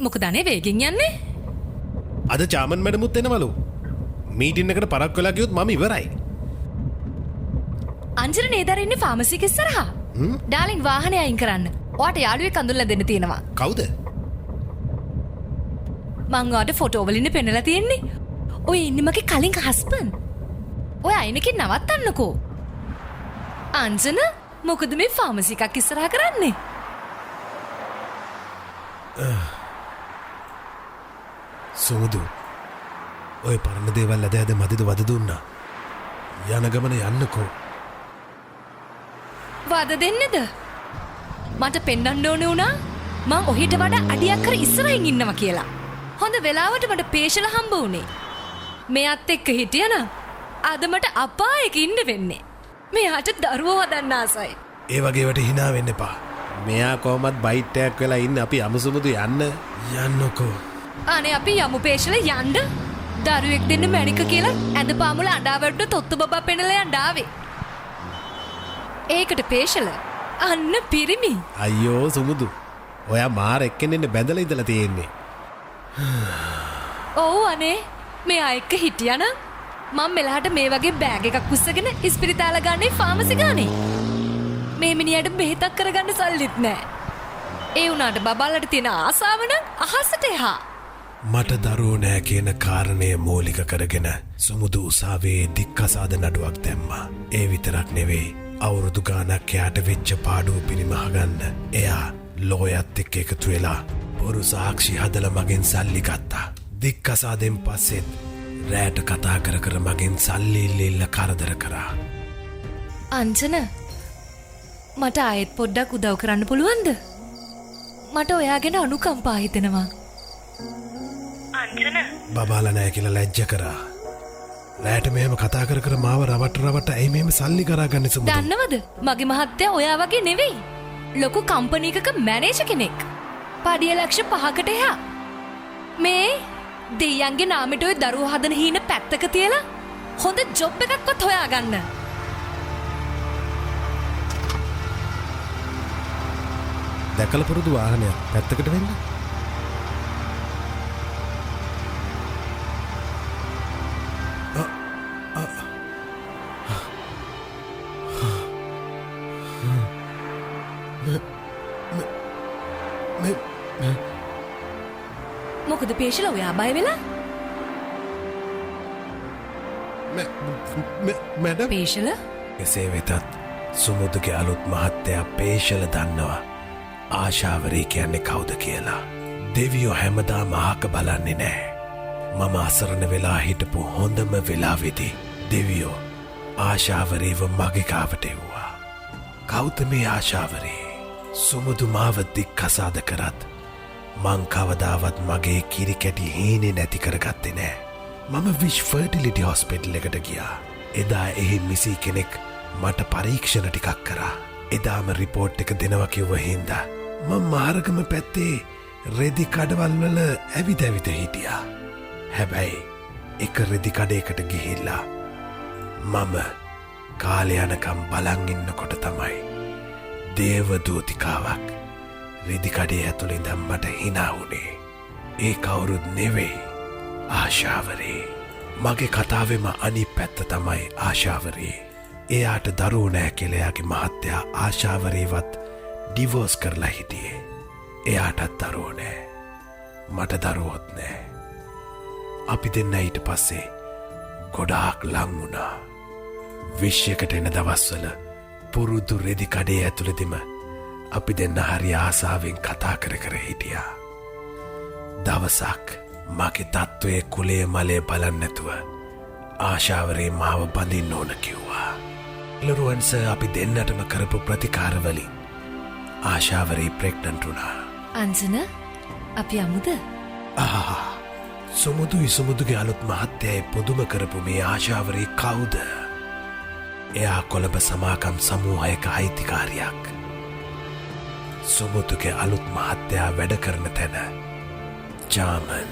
මොකද අනේ වේගෙන් යන්නේ? අද චාමන් මැඩමුත් එනවලු. මීටින් එකට පරක් වෙලා ගියොත් මම ඉවරයි. අංජන නේදර ඉන්නේ ෆාමසි එක ඉස්සරහා. ඩාලින් වාහනය අයින් කරන්න. ඔයාට යාළුවෙක් අඳුල්ලා දෙන්න තියෙනවා. කවුද? මං ඔයාට ෆොටෝ වලින් පෙන්නලා තියෙන්නේ. ඔය ඉන්නේ මගේ කලින් හස්බන්ඩ්. ඔය අයිනකින් නවත්තන්නකෝ. අංජන මොකද මේ ෆාමසි එකක් ඉස්සරහා කරන්නේ? සෝදු ඔය පරණ දේවල් අද අද මදිද වද දුන්නා. යන ගමන යන්නකෝ. වද දෙන්නද? මට පෙන්වන්න ඕනේ වුණා මං ඔහිට වඩා අඩියක් කර ඉස්සරහින් ඉන්නවා කියලා. හොඳ වෙලාවට මට පේෂල හම්බ වුණේ. මෙයාත් එක්ක හිටියනම් අද මට අපායක ඉන්න වෙන්නේ. මෙයාට දරුවෝ හදන්න ආසයි. ඒ වගේවට hina වෙන්න එපා. මෙයා කොහොමත් බයිට් එකක් වෙලා ඉන්න අපි අමුසුමුදු යන්නකෝ. අනේ අපි යමු පේෂල යන්න. දරුවෙක් දෙන්න මැණික කියලා ඇඳ පාමුල අඬාවැට්ට තොත්තු බබා පෙන්නලා යන්න ආවේ. ඒකට පේෂල අන්න පිරිමි. අයියෝ සුමුදු. ඔයා මාර එක්කෙනෙන්න බැඳලා ඉඳලා තියෙන්නේ. ඔව් අනේ මෙයා එක්ක හිටියනම් මම මෙලහට මේ වගේ බෑග් එකක් උස්සගෙන ඉස්පිරිතාල ගන්නේ ෆාමසි ගානේ. මේ මිනිහට බෙහෙතක් කරගන්න සල්ලිත් නැහැ. ඒ වුණාට බබාලට තියෙන ආසාව නම් අහසට එහා. මට දරුවෝ නෑ කියන කාරණය මූලික කරගෙන සුමුදු උසාවියේ දික්කසාද නඩුවක් දැම්මා. ඒ විතරක් නෙවෙයි අවුරුදු ගානක් එයාට වෙච්ච පාඩුව පිරිමහගන්න එයා ලෝයත් එක්ක එකතු වෙලා බොරු සාක්ෂි හදලා මගෙන් සල්ලි ගත්තා. දික්කසාදෙන් පස්සෙත් රෑට කතා කර කර මගෙන් සල්ලි ඉල්ල කරදර කරා. අංජන මට ආයෙත් පොඩ්ඩක් උදව් කරන්න පුළුවන්ද? මට ඔයා ගැන අනුකම්පා හිතෙනවා. අංජන බබාලා නෑ කියලා ලැජ්ජ කරා. රෑට මෙහෙම කතා කර කර මාව රවට ඇයි මෙහෙම සල්ලි කරාගන්නේ සුමුදු? දන්නවද මගේ මහත්තයා ඔයා වගේ නෙවෙයි. ලොකු කම්පැනි එකක මැනේජර් කෙනෙක්. පඩිය ලක්ෂ 5කට එහා. මේ දෙයියන්ගේ නාමයට ඔය දරුවෝ හදන හීන පැත්තක තියලා හොඳ ජොබ් එකක්වත් හොයාගන්න. දැකලා පුරුදු වාහනයක් පැත්තකට වෙන්න. මොකද පේෂල ඔයා බය වෙලා? මැඩම් පේෂල එසේ වෙතත් සුමුදුගේ අලුත් මහත්තයා පේෂල දන්නවා ආශාවරී කියන්නේ කවුද කියලා. දෙවියෝ හැමදාම අහක බලන්නේ නෑ. මම අසරණ වෙලා හිටපු හොඳම වෙලාවේදී දෙවියෝ ආශාවරීව මගේ කාවට එව්වා. කවුද මේ ආශාවරී? සුමුදු මාව දික්කසාද කරත් මං කවදාවත් මගේ කිරිකැටි හීනේ නැති කරගත්තේ නෑ. මම විශ් ෆර්ටිලිටි හොස්පිටල් එකට ගියා. එදා එහි මිසී කෙනෙක් මට පරීක්ෂණ ටිකක් කරා. එදාම රිපෝට් එක දෙනවා කිව්ව හින්දා මම මාර්ගම පැත්තේ රෙදි කඩවල් වල ඇවිද හිටියා. හැබැයි එක රෙදි කඩේකට ගිහිල්ලා මම කාලය යනකම් බලන් ඉන්නකොට තමයි දේවදූතිකාවක් රෙදි කඩේ ඇතුළේ ඉඳන් මට hina වුණේ. ඒ කවුරුත් නෙවෙයි ආශාවරී. මගේ කතාවෙම අනිත් පැත්ත තමයි ආශාවරී. එයාට දරුවෝ නෑ කියලා එයාගේ මහත්තයා ආශාවරීවත් ඩිවෝස් කරලා හිටියේ. එයාටත් දරුවෝ නෑ. මට දරුවොත් නෑ. අපි දෙන්න ඊට පස්සේ ගොඩාක් ලං වුණා. විශ්යකට එන දවස්වල පුරුදු රෙදි කඩේ ඇතුළෙදිම අපි දෙන්න හරි ආසාවෙන් කතා කර හිටියා. දවසක් මගේ තත්ත්වයේ කුලේ මලේ බලන්නැතුව ආශාවරේ මාව බඳින්න ඕන කිව්වා. ලරුවන්ස අපි දෙන්නටම කරපු ප්‍රතිකාරවලින් ආශාවරේ ප්‍රෙග්නන්ට් වුණා. අංජන අපි යමුද? සුමුදුගේ අලුත් මහත්තයයි පුදුම කරපු මේ ආශාවරේ කවුද? එයා කොළඹ සමාකම් සමූහයක අයිතිකාරියක්. සුමුදුගේ අලුත් මහත්තයා වැඩ කරන තැන චාමන්